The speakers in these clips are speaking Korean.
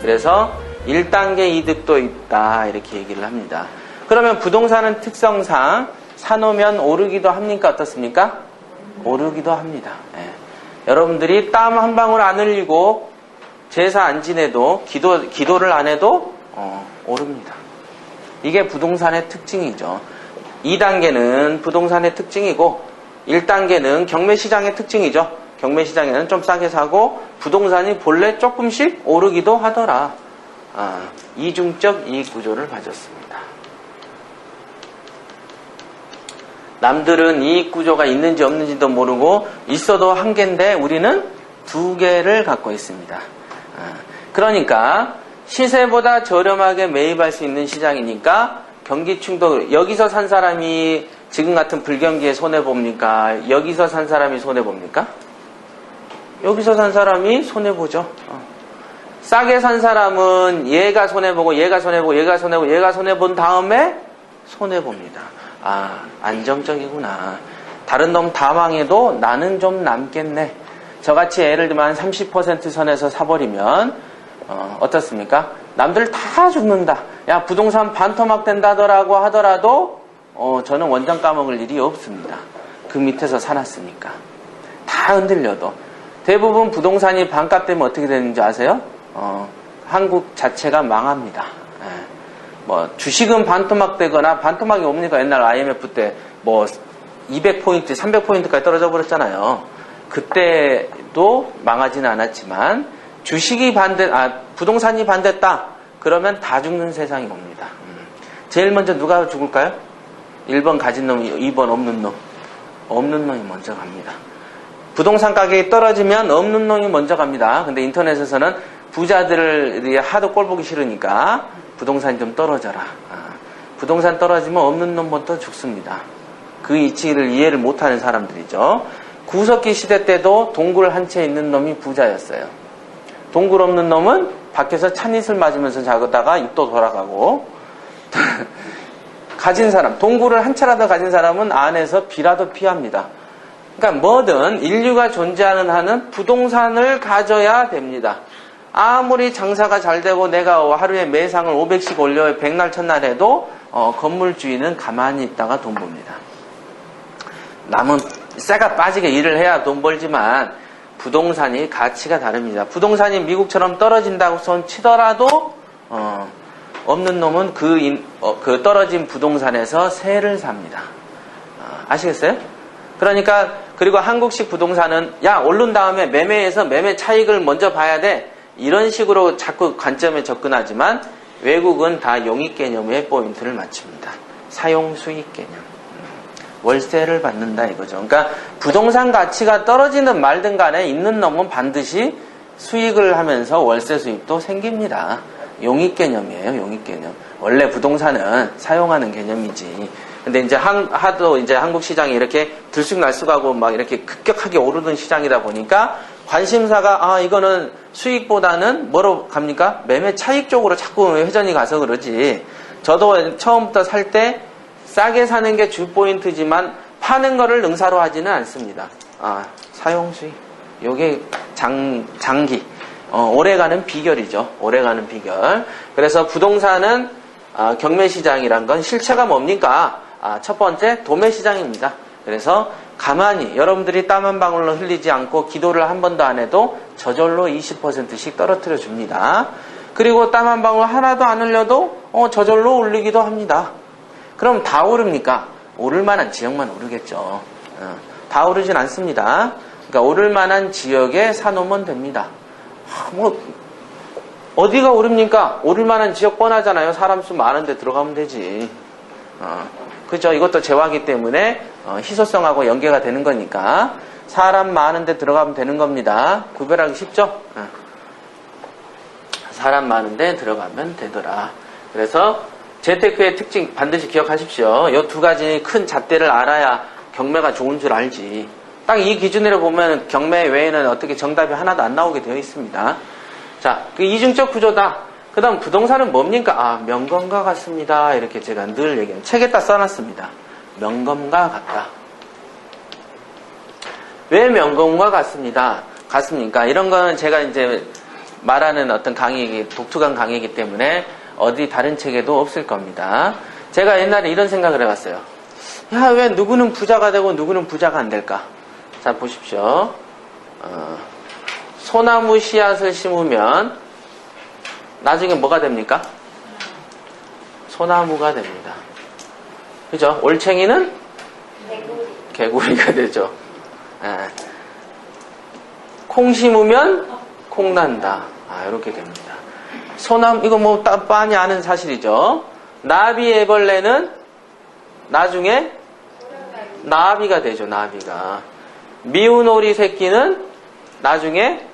그래서 1단계 이득도 있다 이렇게 얘기를 합니다. 그러면 부동산은 특성상 사놓으면 오르기도 합니까? 어떻습니까? 오르기도 합니다. 예. 여러분들이 땀 한 방울 안 흘리고 제사 안 지내도 기도를 안 해도 오릅니다. 이게 부동산의 특징이죠. 2단계는 부동산의 특징이고 1단계는 경매시장의 특징이죠. 경매시장에는 좀 싸게 사고 부동산이 본래 조금씩 오르기도 하더라. 이중적 이익구조를 가졌습니다. 남들은 이익구조가 있는지 없는지도 모르고 있어도 한 개인데 우리는 두 개를 갖고 있습니다. 그러니까 시세보다 저렴하게 매입할 수 있는 시장이니까 경기충도 여기서 산 사람이 지금 같은 불경기에 손해봅니까? 여기서 산 사람이 손해봅니까? 여기서 산 사람이 손해보죠. 싸게 산 사람은 얘가 손해보고 얘가 손해보고 얘가 손해보고 얘가 손해본 다음에 손해봅니다. 안정적이구나. 다른 놈 다 망해도 나는 좀 남겠네. 저같이 예를 들면 30% 선에서 사버리면 어떻습니까? 남들 다 죽는다. 야, 부동산 반토막 된다더라고 하더라도 저는 원장 까먹을 일이 없습니다. 그 밑에서 사놨으니까. 다 흔들려도. 대부분 부동산이 반값 되면 어떻게 되는지 아세요? 한국 자체가 망합니다. 주식은 반토막 되거나 반토막이 옵니까? 옛날 IMF 때 200포인트, 300포인트까지 떨어져 버렸잖아요. 그때도 망하지는 않았지만 부동산이 반됐다. 그러면 다 죽는 세상이 옵니다. 제일 먼저 누가 죽을까요? 1번 가진 놈, 2번 없는 놈. 없는 놈이 먼저 갑니다. 부동산 가격이 떨어지면 없는 놈이 먼저 갑니다. 근데 인터넷에서는 부자들이 하도 꼴 보기 싫으니까 부동산이 좀 떨어져라. 부동산 떨어지면 없는 놈부터 죽습니다. 그 이치를 이해를 못하는 사람들이죠. 구석기 시대 때도 동굴 한 채 있는 놈이 부자였어요. 동굴 없는 놈은 밖에서 찬이슬 맞으면서 자다가 입도 돌아가고 가진 사람, 동굴을 한 채라도 가진 사람은 안에서 비라도 피합니다. 그러니까 뭐든 인류가 존재하는 한은 부동산을 가져야 됩니다. 아무리 장사가 잘 되고 내가 하루에 매상을 500씩 올려 백날 첫날 해도 건물주인은 가만히 있다가 돈 법니다. 남은 쇠가 빠지게 일을 해야 돈 벌지만 부동산이 가치가 다릅니다. 부동산이 미국처럼 떨어진다고 손 치더라도 없는 놈은 그 떨어진 부동산에서 세를 삽니다. 아시겠어요? 그러니까 그리고 한국식 부동산은 야 오른 다음에 매매에서 매매 차익을 먼저 봐야 돼. 이런 식으로 자꾸 관점에 접근하지만 외국은 다 용익 개념의 포인트를 맞춥니다. 사용 수익 개념. 월세를 받는다 이거죠. 그러니까 부동산 가치가 떨어지든 말든 간에 있는 놈은 반드시 수익을 하면서 월세 수입도 생깁니다. 용익 개념이에요. 용익 개념. 원래 부동산은 사용하는 개념이지. 근데 이제 하도 이제 한국 시장이 이렇게 들쑥날쑥하고 막 이렇게 급격하게 오르는 시장이다 보니까 관심사가 이거는 수익보다는 뭐로 갑니까? 매매 차익 쪽으로 자꾸 회전이 가서 그러지. 저도 처음부터 살 때 싸게 사는 게 주 포인트지만 파는 거를 능사로 하지는 않습니다. 사용 수익. 요게 장기. 오래가는 비결이죠. 오래가는 비결. 그래서 부동산은 경매시장이란 건 실체가 뭡니까? 첫 번째 도매시장입니다. 그래서 가만히 여러분들이 땀 한 방울로 흘리지 않고 기도를 한 번도 안 해도 저절로 20%씩 떨어뜨려 줍니다. 그리고 땀 한 방울 하나도 안 흘려도 저절로 오르기도 합니다. 그럼 다 오릅니까? 오를 만한 지역만 오르겠죠. 다 오르진 않습니다. 그러니까 오를 만한 지역에 사놓으면 됩니다. 어디가 오릅니까? 오를 만한 지역 뻔하잖아요. 사람 수 많은데 들어가면 되지. 그죠? 이것도 재화기 때문에 희소성하고 연계가 되는 거니까 사람 많은데 들어가면 되는 겁니다. 구별하기 쉽죠? 사람 많은데 들어가면 되더라. 그래서 재테크의 특징 반드시 기억하십시오. 이 두 가지 큰 잣대를 알아야 경매가 좋은 줄 알지. 딱 이 기준으로 보면 경매 외에는 어떻게 정답이 하나도 안 나오게 되어 있습니다. 자, 그 이중적 구조다. 그 다음 부동산은 뭡니까? 명검과 같습니다. 이렇게 제가 늘 얘기해요. 책에다 써놨습니다. 명검과 같다. 왜 명검과 같습니까? 이런 거는 제가 이제 말하는 어떤 강의이기, 독특한 강의이기 때문에 어디 다른 책에도 없을 겁니다. 제가 옛날에 이런 생각을 해봤어요. 야, 왜 누구는 부자가 되고 누구는 부자가 안 될까? 자, 보십시오. 소나무 씨앗을 심으면 나중에 뭐가 됩니까? 소나무가 됩니다. 그죠? 올챙이는? 개구리가 되죠. 콩 심으면 콩 난다. 이렇게 됩니다. 소나무, 이거 뭐 빤히 아는 사실이죠. 나비 애벌레는 나중에 나비가 되죠. 나비가. 미운 오리 새끼는 나중에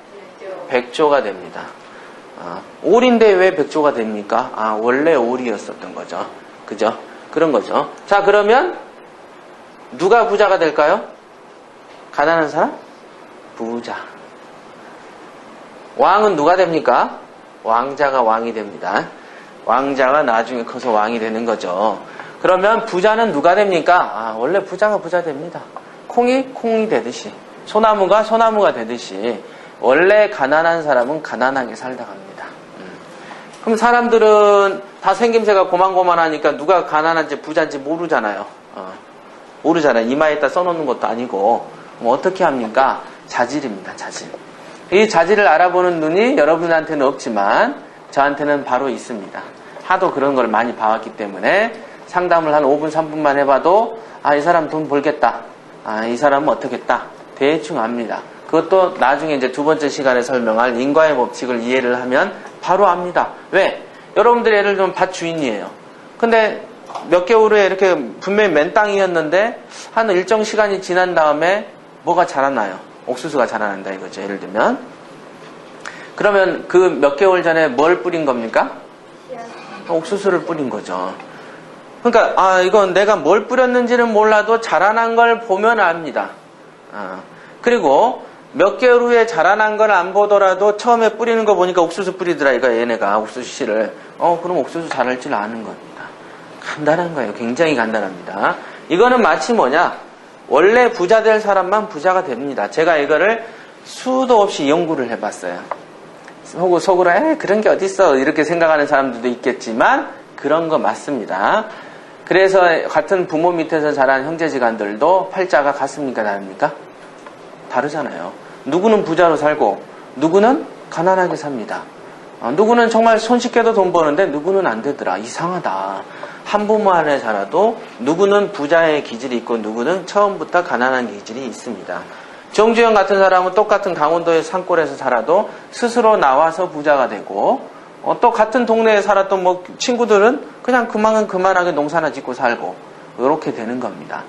백조가 됩니다. 오리인데 왜 백조가 됩니까? 원래 오리였었던 거죠. 그죠? 그런 거죠. 자, 그러면 누가 부자가 될까요? 가난한 사람? 부자. 왕은 누가 됩니까? 왕자가 왕이 됩니다. 왕자가 나중에 커서 왕이 되는 거죠. 그러면 부자는 누가 됩니까? 원래 부자가 부자 됩니다. 콩이 콩이 되듯이, 소나무가 소나무가 되듯이 원래 가난한 사람은 가난하게 살다 갑니다. 그럼 사람들은 다 생김새가 고만고만하니까 누가 가난한지 부자인지 모르잖아요. 모르잖아요. 이마에다 써놓는 것도 아니고. 그럼 어떻게 합니까? 자질입니다. 자질. 이 자질을 알아보는 눈이 여러분한테는 없지만 저한테는 바로 있습니다. 하도 그런 걸 많이 봐왔기 때문에 상담을 한 5분, 3분만 해봐도 이 사람 돈 벌겠다. 이 사람은 어떻겠다. 대충 압니다. 그것도 나중에 이제 두 번째 시간에 설명할 인과의 법칙을 이해를 하면 바로 압니다. 왜? 여러분들이 예를 들면 밭 주인이에요. 근데 몇 개월 후에 이렇게 분명히 맨 땅이었는데 한 일정 시간이 지난 다음에 뭐가 자라나요? 옥수수가 자라난다 이거죠. 예를 들면. 그러면 그 몇 개월 전에 뭘 뿌린 겁니까? 옥수수를 뿌린 거죠. 그러니까 이건 내가 뭘 뿌렸는지는 몰라도 자라난 걸 보면 압니다. 그리고 몇 개월 후에 자라난 걸 안 보더라도 처음에 뿌리는 거 보니까 옥수수 뿌리더라 이거 얘네가 옥수수 씨를 그럼 옥수수 자랄 줄 아는 겁니다. 간단한 거예요. 굉장히 간단합니다. 이거는 마치 뭐냐, 원래 부자 될 사람만 부자가 됩니다. 제가 이거를 수도 없이 연구를 해봤어요. 속으로 그런 게 어딨어 이렇게 생각하는 사람들도 있겠지만 그런 거 맞습니다. 그래서 같은 부모 밑에서 자란 형제지간들도 팔자가 같습니까? 다릅니까? 다르잖아요. 누구는 부자로 살고 누구는 가난하게 삽니다. 누구는 정말 손쉽게도 돈 버는데 누구는 안 되더라. 이상하다. 한 부모 안에 자라도 누구는 부자의 기질이 있고 누구는 처음부터 가난한 기질이 있습니다. 정주영 같은 사람은 똑같은 강원도의 산골에서 살아도 스스로 나와서 부자가 되고 또 같은 동네에 살았던 뭐 친구들은 그냥 그만하게 농사나 짓고 살고 이렇게 되는 겁니다.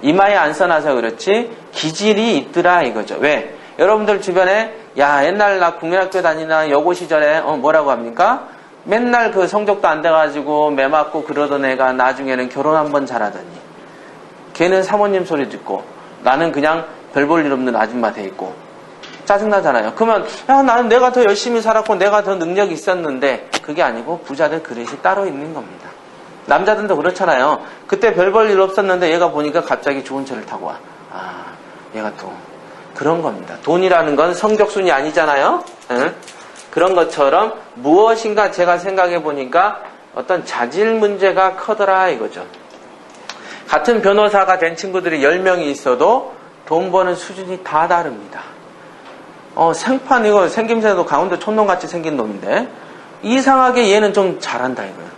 이마에 안 써놔서 그렇지 기질이 있더라 이거죠. 왜? 여러분들 주변에 옛날 나 국민학교 다니나 여고 시절에 뭐라고 합니까? 맨날 그 성적도 안 돼가지고 매 맞고 그러던 애가 나중에는 결혼 한번 잘하더니 걔는 사모님 소리 듣고 나는 그냥 별 볼 일 없는 아줌마 돼 있고 짜증나잖아요. 그러면 나는 내가 더 열심히 살았고 내가 더 능력이 있었는데 그게 아니고 부자들 그릇이 따로 있는 겁니다. 남자들도 그렇잖아요. 그때 별 볼 일 없었는데 얘가 보니까 갑자기 좋은 차를 타고 와. 얘가 또 그런 겁니다. 돈이라는 건 성적순이 아니잖아요. 응? 그런 것처럼 무엇인가 제가 생각해 보니까 어떤 자질 문제가 커더라 이거죠. 같은 변호사가 된 친구들이 10명이 있어도 돈 버는 수준이 다 다릅니다. 생판 이거 생김새도 강원도 촌놈같이 생긴 놈인데 이상하게 얘는 좀 잘한다 이거예요.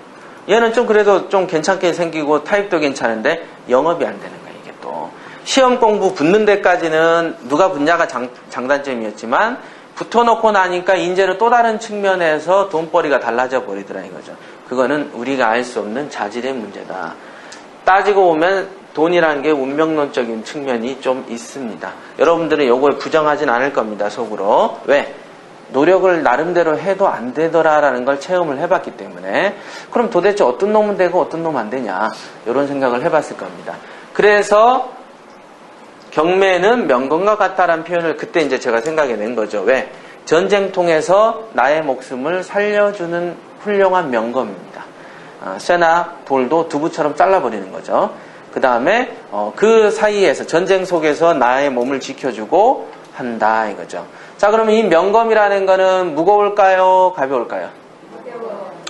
얘는 좀 그래도 좀 괜찮게 생기고 타입도 괜찮은데 영업이 안 되는 거예요. 이게 또 시험 공부 붙는 데까지는 누가 붙냐가 장단점이었지만 붙어놓고 나니까 이제는 또 다른 측면에서 돈벌이가 달라져 버리더라 이거죠. 그거는 우리가 알 수 없는 자질의 문제다. 따지고 보면 돈이라는 게 운명론적인 측면이 좀 있습니다. 여러분들은 요거에 부정하진 않을 겁니다. 속으로. 왜? 노력을 나름대로 해도 안 되더라라는 걸 체험을 해봤기 때문에 그럼 도대체 어떤 놈은 되고 어떤 놈은 안 되냐 이런 생각을 해봤을 겁니다. 그래서 경매는 명건과 같다라는 표현을 그때 이제 제가 생각해낸 거죠. 왜? 전쟁통에서 나의 목숨을 살려주는 훌륭한 명검입니다. 쇠나 돌도 두부처럼 잘라버리는 거죠. 그 다음에 그 사이에서 전쟁 속에서 나의 몸을 지켜주고 한다 이거죠. 자, 그러면 이 명검이라는 거는 무거울까요? 가벼울까요?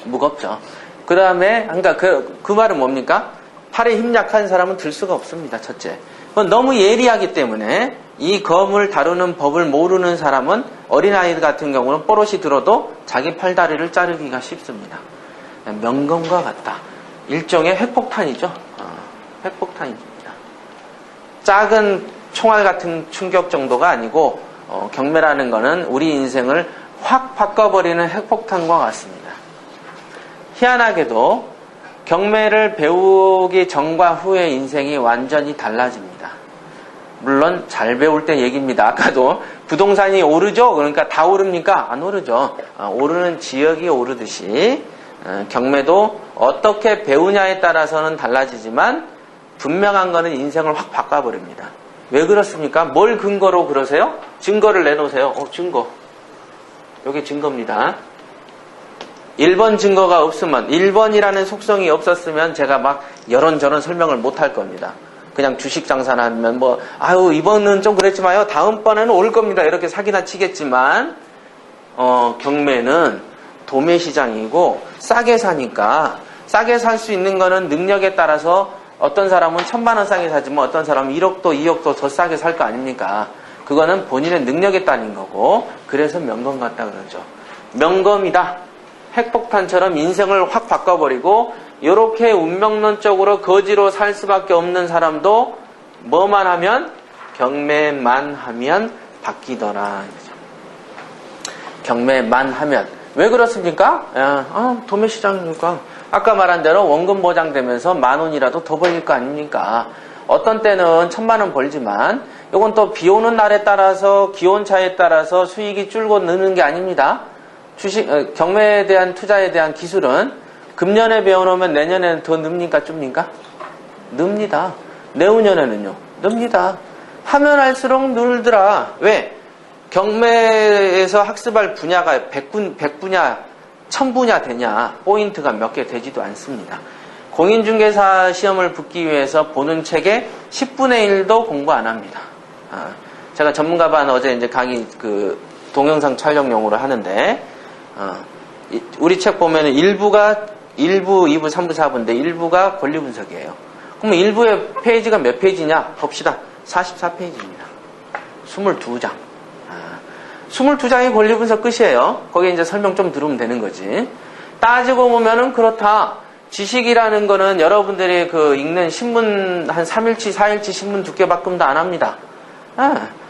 무겁죠. 그 다음에, 그러니까 그 말은 뭡니까? 팔에 힘 약한 사람은 들 수가 없습니다. 첫째. 그건 너무 예리하기 때문에 이 검을 다루는 법을 모르는 사람은 어린아이 같은 경우는 뽀롯이 들어도 자기 팔다리를 자르기가 쉽습니다. 명검과 같다. 일종의 핵폭탄이죠. 핵폭탄입니다. 작은 총알 같은 충격 정도가 아니고 경매라는 거는 우리 인생을 확 바꿔버리는 핵폭탄과 같습니다. 희한하게도 경매를 배우기 전과 후의 인생이 완전히 달라집니다. 물론 잘 배울 때 얘기입니다. 아까도 부동산이 오르죠? 그러니까 다 오릅니까? 안 오르죠. 오르는 지역이 오르듯이 경매도 어떻게 배우냐에 따라서는 달라지지만 분명한 거는 인생을 확 바꿔버립니다. 왜 그렇습니까? 뭘 근거로 그러세요? 증거를 내놓으세요. 증거. 이게 증거입니다. 1번 증거가 없으면 1번이라는 속성이 없었으면 제가 막 여론저런 설명을 못 할 겁니다. 그냥 주식 장사나 하면 이번은 좀 그랬지만요. 다음번에는 올 겁니다. 이렇게 사기나 치겠지만 경매는 도매시장이고 싸게 사니까 싸게 살 수 있는 거는 능력에 따라서 어떤 사람은 1000만 원 싸게 사지만 어떤 사람은 1억도 2억도 더 싸게 살 거 아닙니까? 그거는 본인의 능력에 따른 거고 그래서 명검 같다 그러죠. 명검이다. 핵폭탄처럼 인생을 확 바꿔버리고 이렇게 운명론적으로 거지로 살 수밖에 없는 사람도 뭐만 하면 경매만 하면 바뀌더라. 경매만 하면 왜 그렇습니까? 도매시장이니까 아까 말한 대로 원금 보장되면서 10,000원이라도 더 벌릴 거 아닙니까? 어떤 때는 1000만 원 벌지만 이건 또 비 오는 날에 따라서 기온차에 따라서 수익이 줄고 느는 게 아닙니다. 경매에 대한 투자에 대한 기술은 금년에 배워놓으면 내년에는 더 늡니까 줍니까? 늡니다. 내후년에는요? 늡니다. 하면 할수록 늘더라. 왜? 경매에서 학습할 분야가 100분야, 1000분야 되냐? 포인트가 몇 개 되지도 않습니다. 공인중개사 시험을 붙기 위해서 보는 책의 10분의 1도 공부 안 합니다. 제가 전문가반 어제 이제 강의 동영상 촬영용으로 하는데, 우리 책 보면은 1부, 2부, 3부, 4부인데 1부가 권리 분석이에요. 그럼 1부의 페이지가 몇 페이지냐? 봅시다. 44페이지입니다. 22장. 22장이 권리 분석 끝이에요. 거기에 이제 설명 좀 들으면 되는 거지. 따지고 보면은 그렇다. 지식이라는 거는 여러분들이 읽는 신문 한 3일치, 4일치 신문 두께만큼도 안 합니다.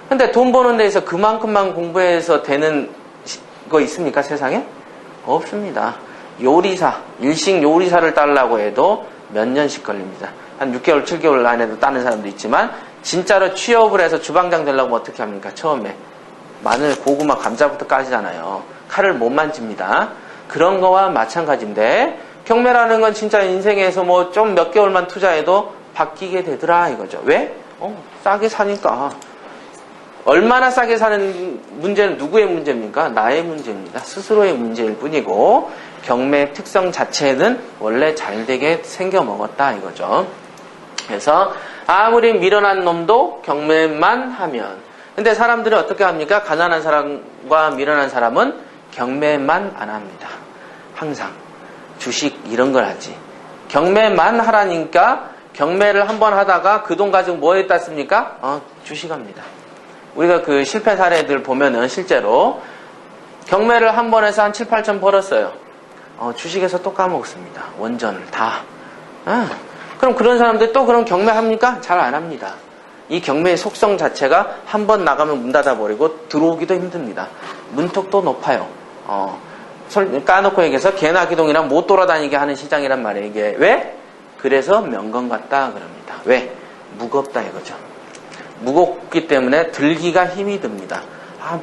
근데 돈 버는 데에서 그만큼만 공부해서 되는 거 있습니까, 세상에? 없습니다. 요리사, 일식 요리사를 따려고 해도 몇 년씩 걸립니다. 한 6개월, 7개월 안에도 따는 사람도 있지만 진짜로 취업을 해서 주방장 되려고 어떻게 합니까? 처음에 마늘, 고구마, 감자부터 까지잖아요. 칼을 못 만집니다. 그런 거와 마찬가지인데 경매라는 건 진짜 인생에서 좀 몇 개월만 투자해도 바뀌게 되더라 이거죠. 왜? 싸게 사니까. 얼마나 싸게 사는 문제는 누구의 문제입니까? 나의 문제입니다. 스스로의 문제일 뿐이고 경매의 특성 자체는 원래 잘되게 생겨먹었다 이거죠. 그래서 아무리 미련한 놈도 경매만 하면, 근데 사람들이 어떻게 합니까? 가난한 사람과 미련한 사람은 경매만 안 합니다. 항상 주식 이런 걸 하지. 경매만 하라니까 경매를 한번 하다가 그 돈 가지고 뭐 했다 씁니까? 주식합니다. 우리가 실패 사례들 보면은 실제로 경매를 한 번 해서 한 7, 8천 벌었어요. 주식에서 또 까먹었습니다. 원전을 다. 그럼 그런 사람들 또 그럼 경매합니까? 잘 안 합니다. 이 경매의 속성 자체가 한 번 나가면 문 닫아버리고 들어오기도 힘듭니다. 문턱도 높아요. 까놓고 얘기해서 개나 기동이랑 못 돌아다니게 하는 시장이란 말이에요. 이게 왜? 그래서 명건 같다 그럽니다. 왜? 무겁다 이거죠. 무겁기 때문에 들기가 힘이 듭니다.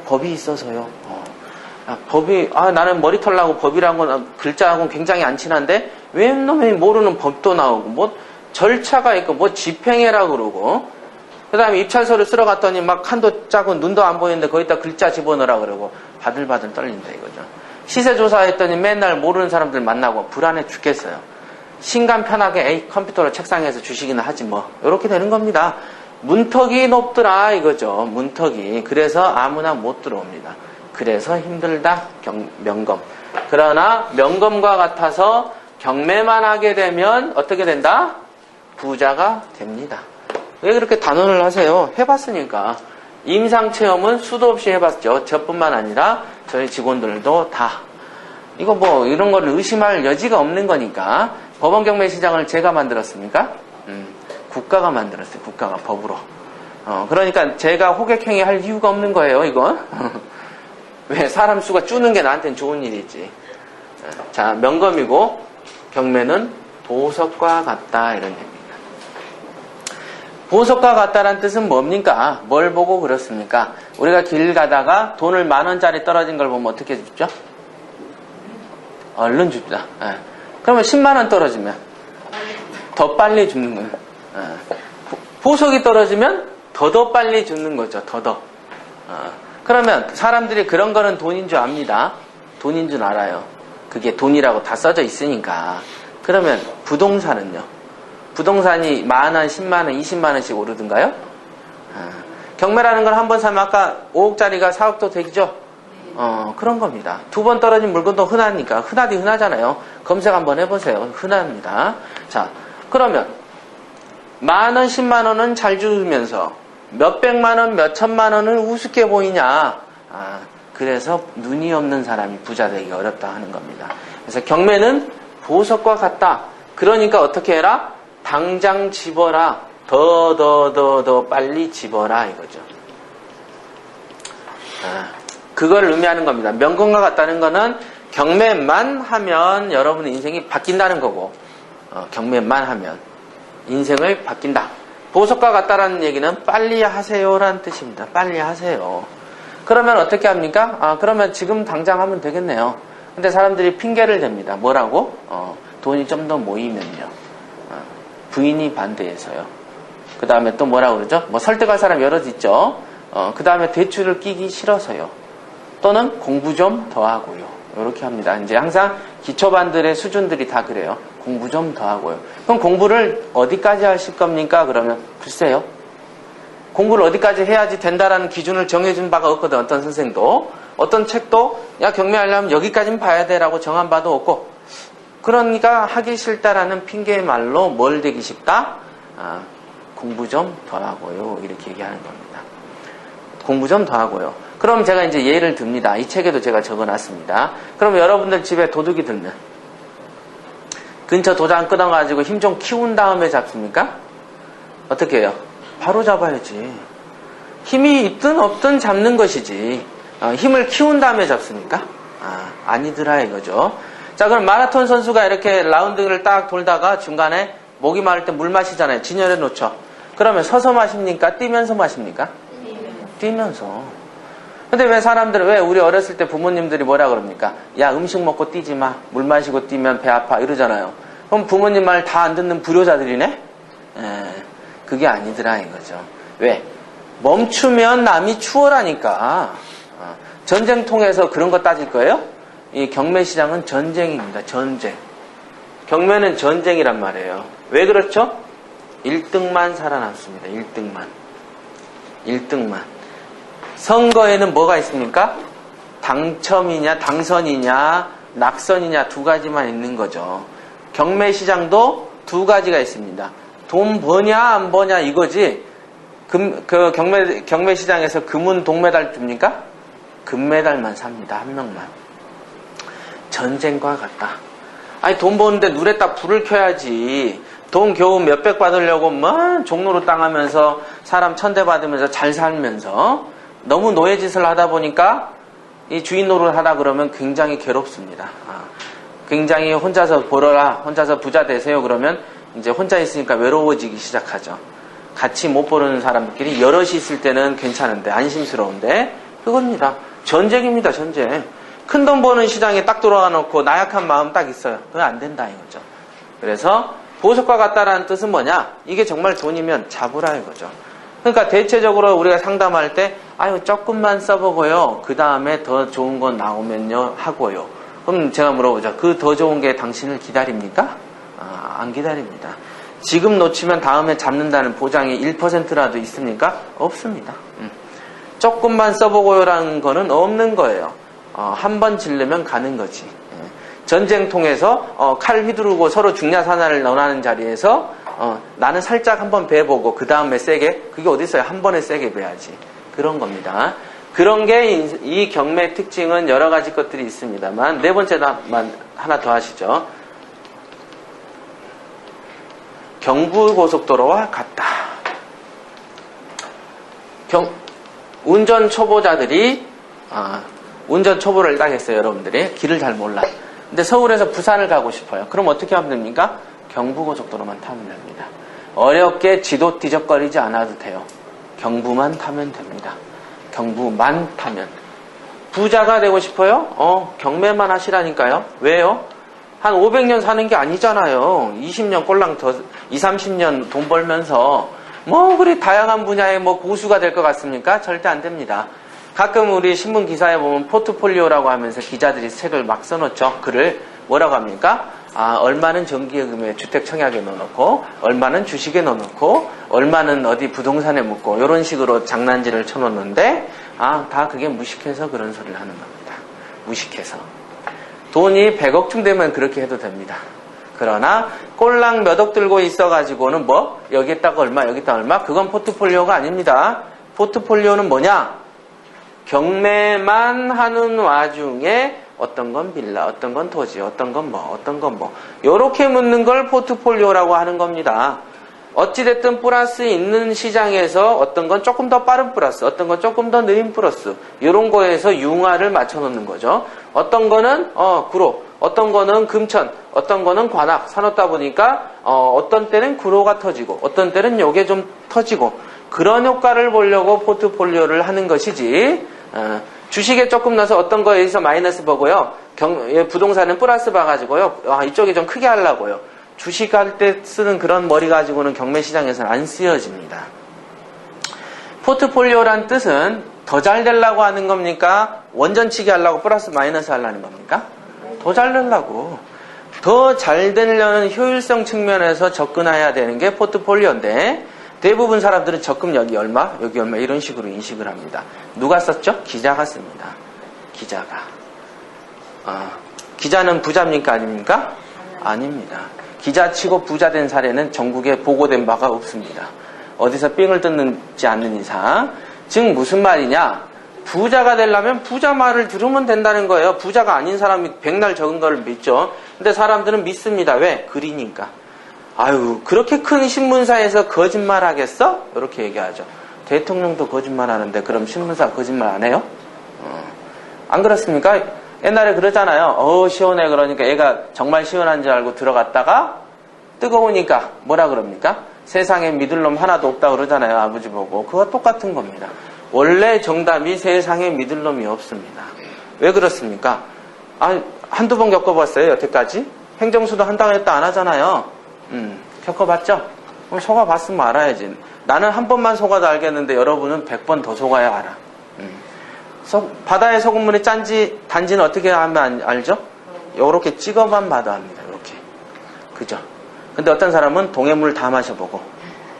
법이 있어서요. 나는 머리털 나고 법이라는 건 글자하고는 굉장히 안 친한데 웬 놈이 모르는 법도 나오고 절차가 있고 집행해라 그러고 그 다음에 입찰서를 쓰러 갔더니 막 칸도 짜고 눈도 안 보이는데 거기다 글자 집어넣으라 그러고 바들바들 떨린다 이거죠. 시세조사했더니 맨날 모르는 사람들 만나고 불안해 죽겠어요. 신간 편하게 컴퓨터로 책상에서 주식이나 하지 이렇게 되는 겁니다. 문턱이 높더라 이거죠. 문턱이. 그래서 아무나 못 들어옵니다. 그래서 힘들다. 명검. 그러나 명검과 같아서 경매만 하게 되면 어떻게 된다? 부자가 됩니다. 왜 그렇게 단언을 하세요? 해봤으니까. 임상체험은 수도 없이 해봤죠. 저뿐만 아니라 저희 직원들도 다. 이거 뭐 이런 거를 의심할 여지가 없는 거니까. 법원경매시장을 제가 만들었습니까? 국가가 만들었어요. 국가가 법으로. 그러니까 제가 호객행위 할 이유가 없는 거예요. 이건. 왜 사람 수가 줄는 게 나한테는 좋은 일이지. 자, 명검이고 경매는 보석과 같다 이런 얘기입니다. 보석과 같다란 뜻은 뭡니까? 뭘 보고 그렇습니까? 우리가 길 가다가 돈을 10,000원짜리 떨어진 걸 보면 어떻게 줍죠? 얼른 줍니다. 그러면 10만원 떨어지면 더 빨리 줍는 거예요. 보석이 떨어지면 더 빨리 줍는 거죠. 더. 그러면 사람들이 그런 거는 돈인 줄 압니다. 돈인 줄 알아요. 그게 돈이라고 다 써져 있으니까. 그러면 부동산은요? 부동산이 10,000원, 100,000원, 200,000원씩 오르던가요? 경매라는 걸 한 번 사면 아까 5억짜리가 4억도 되죠? 그런 겁니다. 2번 떨어진 물건도 흔하니까. 흔하잖아요. 검색 한번 해보세요. 흔합니다. 자, 그러면 10,000원, 100,000원은 잘 주면서 몇백만원, 몇천만원은 우습게 보이냐? 그래서 눈이 없는 사람이 부자 되기 어렵다 하는 겁니다. 그래서 경매는 보석과 같다. 그러니까 어떻게 해라? 당장 집어라. 더 빨리 집어라 이거죠. 그걸 의미하는 겁니다. 명검과 같다는 거는 경매만 하면 여러분의 인생이 바뀐다는 거고, 경매만 하면 인생을 바뀐다. 보석과 같다라는 얘기는 빨리 하세요라는 뜻입니다. 빨리 하세요. 그러면 어떻게 합니까? 그러면 지금 당장 하면 되겠네요. 근데 사람들이 핑계를 댑니다. 뭐라고? 돈이 좀 더 모이면요. 부인이 반대해서요. 그 다음에 또 뭐라고 그러죠? 뭐 설득할 사람 여럿 있죠. 그 다음에 대출을 끼기 싫어서요. 또는 공부 좀 더 하고요. 이렇게 합니다. 이제 항상 기초반들의 수준들이 다 그래요. 공부 좀 더 하고요. 그럼 공부를 어디까지 하실 겁니까? 그러면 글쎄요. 공부를 어디까지 해야지 된다라는 기준을 정해준 바가 없거든. 어떤 선생도. 어떤 책도 야 경매하려면 여기까지는 봐야 돼라고 정한 바도 없고. 그러니까 하기 싫다라는 핑계의 말로 뭘 되기 쉽다? 공부 좀 더 하고요. 이렇게 얘기하는 겁니다. 공부 좀 더 하고요. 그럼 제가 이제 예를 듭니다. 이 책에도 제가 적어놨습니다. 그럼 여러분들 집에 도둑이 들면 근처 도장 끊어가지고 힘 좀 키운 다음에 잡습니까? 어떻게 해요? 바로 잡아야지. 힘이 있든 없든 잡는 것이지. 힘을 키운 다음에 잡습니까? 아니더라 이거죠. 자, 그럼 마라톤 선수가 이렇게 라운드를 딱 돌다가 중간에 목이 마를 때 물 마시잖아요. 진열해 놓죠. 그러면 서서 마십니까? 뛰면서 마십니까? 뛰면서. 근데 왜 사람들은, 왜 우리 어렸을 때 부모님들이 뭐라 그럽니까? 야, 음식 먹고 뛰지 마. 물 마시고 뛰면 배 아파. 이러잖아요. 그럼 부모님 말 다 안 듣는 불효자들이네? 그게 아니더라 이거죠. 왜? 멈추면 남이 추월하니까. 전쟁통에서 그런 거 따질 거예요? 이 경매시장은 전쟁입니다. 전쟁. 경매는 전쟁이란 말이에요. 왜 그렇죠? 1등만 살아남습니다. 1등만. 선거에는 뭐가 있습니까? 당첨이냐, 당선이냐, 낙선이냐 두 가지만 있는 거죠. 경매시장도 두 가지가 있습니다. 돈 버냐, 안 버냐 이거지. 경매시장에서 금은 동메달 줍니까? 금메달만 삽니다. 한 명만. 전쟁과 같다. 아니 돈 버는데 눈에다 불을 켜야지. 돈 겨우 몇백 받으려고 뭐 종로로 땅하면서 사람 천대 받으면서 잘 살면서 너무 노예짓을 하다 보니까 이 주인 노릇 하다 그러면 굉장히 괴롭습니다. 굉장히 혼자서 벌어라, 혼자서 부자 되세요 그러면 이제 혼자 있으니까 외로워지기 시작하죠. 같이 못 버는 사람들끼리 여럿이 있을 때는 괜찮은데 안심스러운데 그겁니다. 전쟁입니다. 전쟁. 큰 돈 버는 시장에 딱 들어가 놓고 나약한 마음 딱 있어요. 그건 안 된다 이거죠. 그래서 보석과 같다라는 뜻은 뭐냐? 이게 정말 돈이면 잡으라 이거죠. 그러니까 대체적으로 우리가 상담할 때 아유 조금만 써보고요. 그 다음에 더 좋은 거 나오면요 하고요. 그럼 제가 물어보죠. 그 더 좋은 게 당신을 기다립니까? 안 기다립니다. 지금 놓치면 다음에 잡는다는 보장이 1%라도 있습니까? 없습니다. 조금만 써보고요라는 거는 없는 거예요. 한 번 질르면 가는 거지. 전쟁통에서 칼 휘두르고 서로 중야사나를 논하는 자리에서 나는 살짝 한번 베보고 그 다음에 세게, 그게 어디 있어요? 한 번에 세게 베야지. 그런 겁니다. 그런 게 이 경매 특징은 여러 가지 것들이 있습니다만, 네 번째만 하나 더 하시죠. 경부고속도로와 같다. 운전 초보자들이 운전 초보를 딱 했어요. 여러분들이 길을 잘 몰라. 근데 서울에서 부산을 가고 싶어요. 그럼 어떻게 하면 됩니까? 경부고속도로만 타면 됩니다. 어렵게 지도 뒤적거리지 않아도 돼요. 경부만 타면 됩니다. 경부만 타면. 부자가 되고 싶어요? 경매만 하시라니까요. 왜요? 한 500년 사는 게 아니잖아요. 20년 꼴랑 더 20-30년 돈 벌면서 뭐 그리 다양한 분야의 뭐 고수가 될 것 같습니까? 절대 안 됩니다. 가끔 우리 신문 기사에 보면 포트폴리오라고 하면서 기자들이 책을 막 써놓죠. 글을 뭐라고 합니까? 얼마는 정기예금에 주택 청약에 넣어놓고, 얼마는 주식에 넣어놓고, 얼마는 어디 부동산에 묻고, 이런 식으로 장난질을 쳐놓는데, 다 그게 무식해서 그런 소리를 하는 겁니다. 무식해서. 돈이 100억쯤 되면 그렇게 해도 됩니다. 그러나 꼴랑 몇 억 들고 있어가지고는 뭐 여기에다가 얼마 여기에다가 얼마, 그건 포트폴리오가 아닙니다. 포트폴리오는 뭐냐? 경매만 하는 와중에 어떤 건 빌라, 어떤 건 토지, 어떤 건 뭐, 어떤 건 뭐, 요렇게 묻는 걸 포트폴리오라고 하는 겁니다. 어찌됐든 플러스 있는 시장에서 어떤 건 조금 더 빠른 플러스, 어떤 건 조금 더 느린 플러스, 이런 거에서 융화를 맞춰 놓는 거죠. 어떤 거는 구로, 어떤 거는 금천, 어떤 거는 관악 사놓다 보니까 어떤 때는 구로가 터지고 어떤 때는 요게 좀 터지고, 그런 효과를 보려고 포트폴리오를 하는 것이지, 주식에 조금 넣어서 어떤 거에서 마이너스 보고요, 부동산은 플러스 봐가지고요, 이쪽에 좀 크게 하려고요. 주식할 때 쓰는 그런 머리 가지고는 경매시장에서는 안 쓰여집니다. 포트폴리오란 뜻은 더 잘 되려고 하는 겁니까? 원전치기 하려고 플러스 마이너스 하려는 겁니까? 더 잘 되려고. 더 잘 되려는 효율성 측면에서 접근해야 되는 게 포트폴리오인데, 대부분 사람들은 적금 여기 얼마, 여기 얼마 이런 식으로 인식을 합니다. 누가 썼죠? 기자가 씁니다. 기자가. 기자는 부자입니까? 아닙니까? 아닙니다. 기자치고 부자된 사례는 전국에 보고된 바가 없습니다. 어디서 삥을 뜯지 않는 이상. 즉 무슨 말이냐? 부자가 되려면 부자 말을 들으면 된다는 거예요. 부자가 아닌 사람이 백날 적은 걸 믿죠. 근데 사람들은 믿습니다. 왜? 글이니까. 아유, 그렇게 큰 신문사에서 거짓말 하겠어? 이렇게 얘기하죠. 대통령도 거짓말 하는데 그럼 신문사 거짓말 안 해요? 안 그렇습니까? 옛날에 그러잖아요. 시원해. 그러니까 얘가 정말 시원한 줄 알고 들어갔다가 뜨거우니까 뭐라 그럽니까? 세상에 믿을 놈 하나도 없다 그러잖아요. 아버지 보고. 그거 똑같은 겁니다. 원래 정답이 세상에 믿을 놈이 없습니다. 왜 그렇습니까? 한두 번 겪어봤어요. 여태까지? 행정수도 한다고 했다 안 하잖아요. 겪어봤죠? 그럼 속아봤으면 알아야지. 나는 한 번만 속아도 알겠는데 여러분은 100번 더 속아야 알아. 바다의 소금물이 단지는 어떻게 하면 알죠? 요렇게 찍어만 봐도 압니다. 요렇게. 그죠? 근데 어떤 사람은 동해물 다 마셔보고,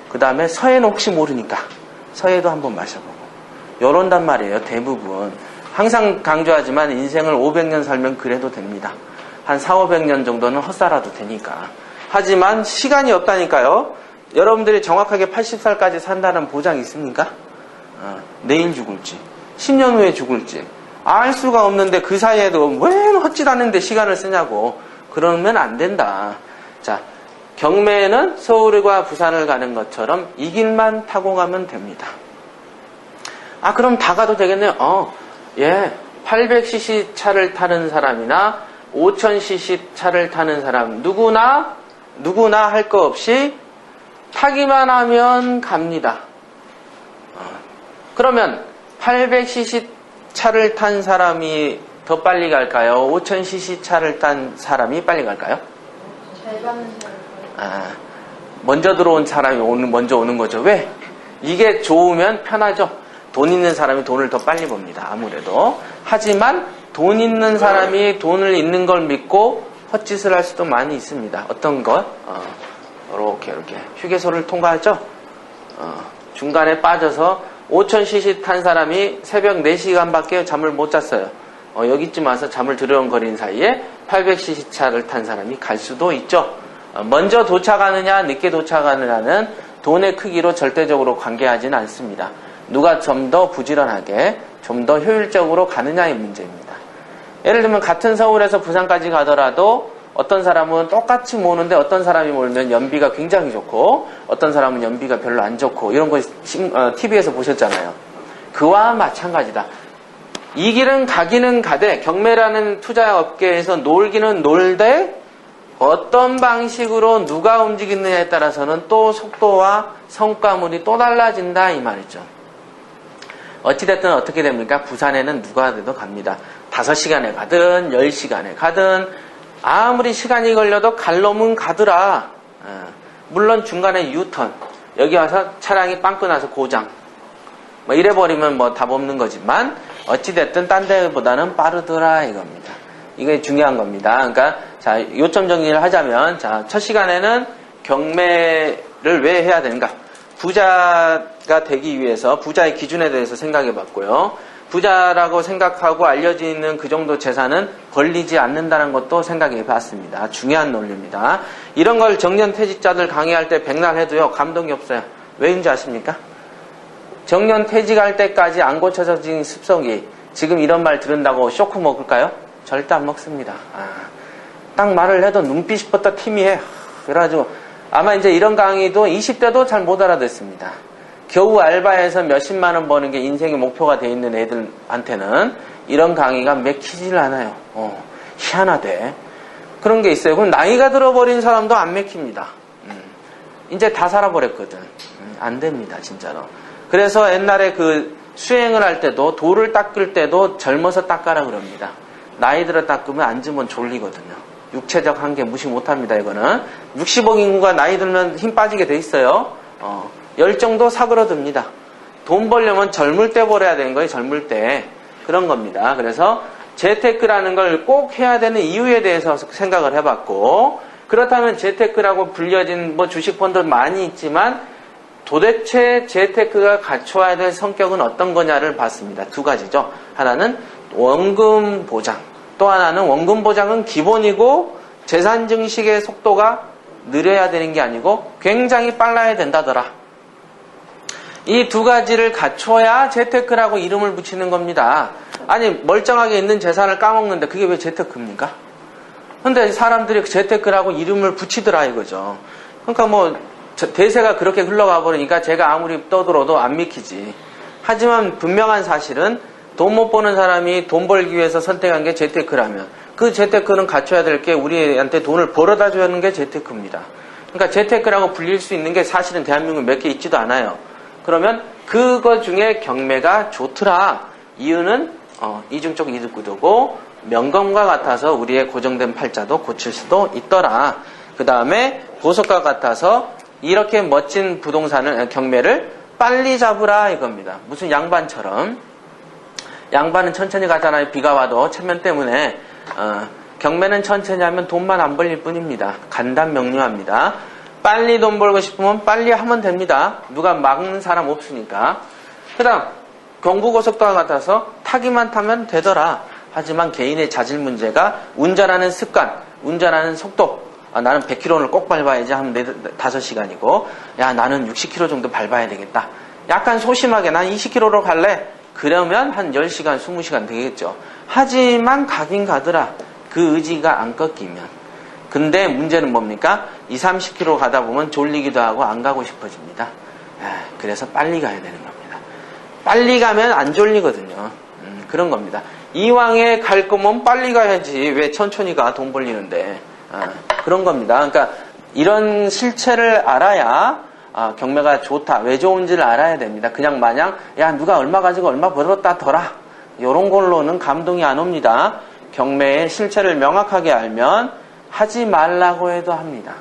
그 다음에 서해는 혹시 모르니까 서해도 한번 마셔보고, 요런단 말이에요. 대부분. 항상 강조하지만 인생을 500년 살면 그래도 됩니다. 한 400-500년 정도는 헛살아도 되니까. 하지만 시간이 없다니까요. 여러분들이 정확하게 80살까지 산다는 보장이 있습니까? 내일 죽을지 10년 후에 죽을지 알 수가 없는데 그 사이에도 왜 헛짓 않는데 시간을 쓰냐고. 그러면 안 된다. 자, 경매는 서울과 부산을 가는 것처럼 이 길만 타고 가면 됩니다. 그럼 다 가도 되겠네요. 800cc 차를 타는 사람이나 5000cc 차를 타는 사람 누구나 할 거 없이 타기만 하면 갑니다. 그러면 800cc 차를 탄 사람이 더 빨리 갈까요? 5000cc 차를 탄 사람이 빨리 갈까요? 먼저 들어온 사람이 먼저 오는 거죠. 왜? 이게 좋으면 편하죠. 돈 있는 사람이 돈을 더 빨리 법니다. 아무래도. 하지만 돈 있는 사람이 돈을 있는 걸 믿고 헛짓을 할 수도 많이 있습니다. 어떤 것? 이렇게 휴게소를 통과하죠. 중간에 빠져서 5000cc 탄 사람이 새벽 4시간밖에 잠을 못 잤어요. 여기쯤 와서 잠을 들어렁거린 사이에 800cc 차를 탄 사람이 갈 수도 있죠. 먼저 도착하느냐 늦게 도착하느냐는 돈의 크기로 절대적으로 관계하지는 않습니다. 누가 좀 더 부지런하게 좀 더 효율적으로 가느냐의 문제입니다. 예를 들면 같은 서울에서 부산까지 가더라도 어떤 사람은 똑같이 모는데 어떤 사람이 몰면 연비가 굉장히 좋고 어떤 사람은 연비가 별로 안 좋고 이런 거 TV에서 보셨잖아요. 그와 마찬가지다. 이 길은 가기는 가되 경매라는 투자업계에서 놀기는 놀되 어떤 방식으로 누가 움직이느냐에 따라서는 또 속도와 성과물이 또 달라진다 이 말이죠. 어찌됐든 어떻게 됩니까? 부산에는 누가 돼도 갑니다. 5시간에 가든 10시간에 가든 아무리 시간이 걸려도 갈 놈은 가더라. 물론 중간에 유턴 여기 와서 차량이 빵꾸 나서 고장 뭐 이래버리면 뭐 답 없는 거지만 어찌됐든 딴 데보다는 빠르더라 이겁니다. 이게 중요한 겁니다. 그러니까 자 요점 정리를 하자면 자 첫 시간에는 경매를 왜 해야 되는가? 부자가 되기 위해서 부자의 기준에 대해서 생각해 봤고요. 부자라고 생각하고 알려져 있는 그 정도 재산은 걸리지 않는다는 것도 생각해 봤습니다. 중요한 논리입니다. 이런 걸 정년퇴직자들 강의할 때 백날 해도요 감동이 없어요. 왜인지 아십니까? 정년퇴직할 때까지 안 고쳐진 습성이 지금 이런 말 들은다고 쇼크 먹을까요? 절대 안 먹습니다. 딱 말을 해도 눈빛부터 티미해. 그래가지고 아마 이제 이런 강의도 20대도 잘 못 알아듣습니다. 겨우 알바해서 몇십만 원 버는 게 인생의 목표가 돼 있는 애들한테는 이런 강의가 맥히질 않아요. 희한하대. 그런 게 있어요. 그럼 나이가 들어버린 사람도 안 맥힙니다. 이제 다 살아버렸거든. 안 됩니다, 진짜로. 그래서 옛날에 그 수행을 할 때도 돌을 닦을 때도 젊어서 닦아라 그럽니다. 나이 들어 닦으면 앉으면 졸리거든요. 육체적 한계 무시 못합니다. 이거는 60억 인구가 나이 들면 힘 빠지게 돼 있어요. 열정도 사그러듭니다. 돈 벌려면 젊을 때 벌어야 되는 거예요. 젊을 때. 그런 겁니다. 그래서 재테크라는 걸 꼭 해야 되는 이유에 대해서 생각을 해봤고 그렇다면 재테크라고 불려진 뭐 주식펀드 많이 있지만 도대체 재테크가 갖춰야 될 성격은 어떤 거냐를 봤습니다. 두 가지죠. 하나는 원금 보장. 또 하나는 원금 보장은 기본이고 재산 증식의 속도가 느려야 되는 게 아니고 굉장히 빨라야 된다더라. 이 두 가지를 갖춰야 재테크라고 이름을 붙이는 겁니다. 아니 멀쩡하게 있는 재산을 까먹는데 그게 왜 재테크입니까? 근데 사람들이 재테크라고 이름을 붙이더라 이거죠. 그러니까 뭐 대세가 그렇게 흘러가 버리니까 제가 아무리 떠들어도 안 믿기지. 하지만 분명한 사실은 돈 못 버는 사람이 돈 벌기 위해서 선택한 게 재테크라면 그 재테크는 갖춰야 될 게 우리한테 돈을 벌어다 주는 게 재테크입니다. 그러니까 재테크라고 불릴 수 있는 게 사실은 대한민국에 몇 개 있지도 않아요. 그러면 그거 중에 경매가 좋더라. 이유는 이중적 이득구도고 명검과 같아서 우리의 고정된 팔자도 고칠 수도 있더라. 그 다음에 보석과 같아서 이렇게 멋진 부동산을 경매를 빨리 잡으라 이겁니다. 무슨 양반처럼. 양반은 천천히 가잖아요. 비가 와도 천면 때문에. 경매는 천천히 하면 돈만 안 벌릴 뿐입니다. 간단명료합니다. 빨리 돈 벌고 싶으면 빨리 하면 됩니다. 누가 막는 사람 없으니까. 그 다음 경부고속도와 같아서 타기만 타면 되더라. 하지만 개인의 자질 문제가 운전하는 습관, 운전하는 속도. 나는 100km를 꼭 밟아야지 하면 5시간이고 야 나는 60km 정도 밟아야 되겠다. 약간 소심하게 난 20km로 갈래. 그러면 한 10시간, 20시간 되겠죠. 하지만 가긴 가더라. 그 의지가 안 꺾이면. 근데 문제는 뭡니까? 20, 30km 가다 보면 졸리기도 하고 안 가고 싶어집니다. 그래서 빨리 가야 되는 겁니다. 빨리 가면 안 졸리거든요. 그런 겁니다. 이왕에 갈 거면 빨리 가야지. 왜 천천히 가? 돈 벌리는데. 그런 겁니다. 그러니까 이런 실체를 알아야 경매가 좋다. 왜 좋은지를 알아야 됩니다. 그냥 마냥 야 누가 얼마 가지고 얼마 벌었다 더라. 이런 걸로는 감동이 안 옵니다. 경매의 실체를 명확하게 알면 하지 말라고 해도 합니다.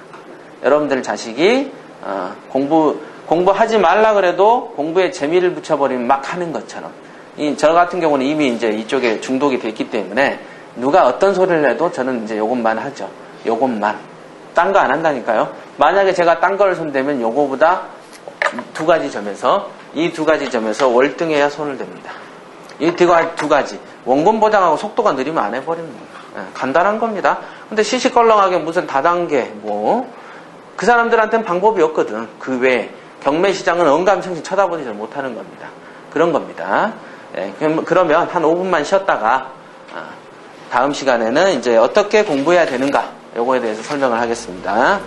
여러분들 자식이 공부하지 말라 그래도 공부에 재미를 붙여버리면 막 하는 것처럼. 저 같은 경우는 이미 이제 이쪽에 중독이 됐기 때문에 누가 어떤 소리를 해도 저는 이제 요것만 하죠. 요것만. 딴 거 안 한다니까요. 만약에 제가 딴 걸 손대면 요거보다 두 가지 점에서 이 두 가지 점에서 월등해야 손을 댑니다. 이 두 가지 원금 보장하고 속도가 느리면 안 해버립니다. 간단한 겁니다. 근데 시시껄렁하게 무슨 다단계 그 사람들한테는 방법이 없거든. 그 외에 경매 시장은 언감생심 쳐다보지 못하는 겁니다. 그런 겁니다. 그러면 한 5분만 쉬었다가 다음 시간에는 이제 어떻게 공부해야 되는가 요거에 대해서 설명을 하겠습니다.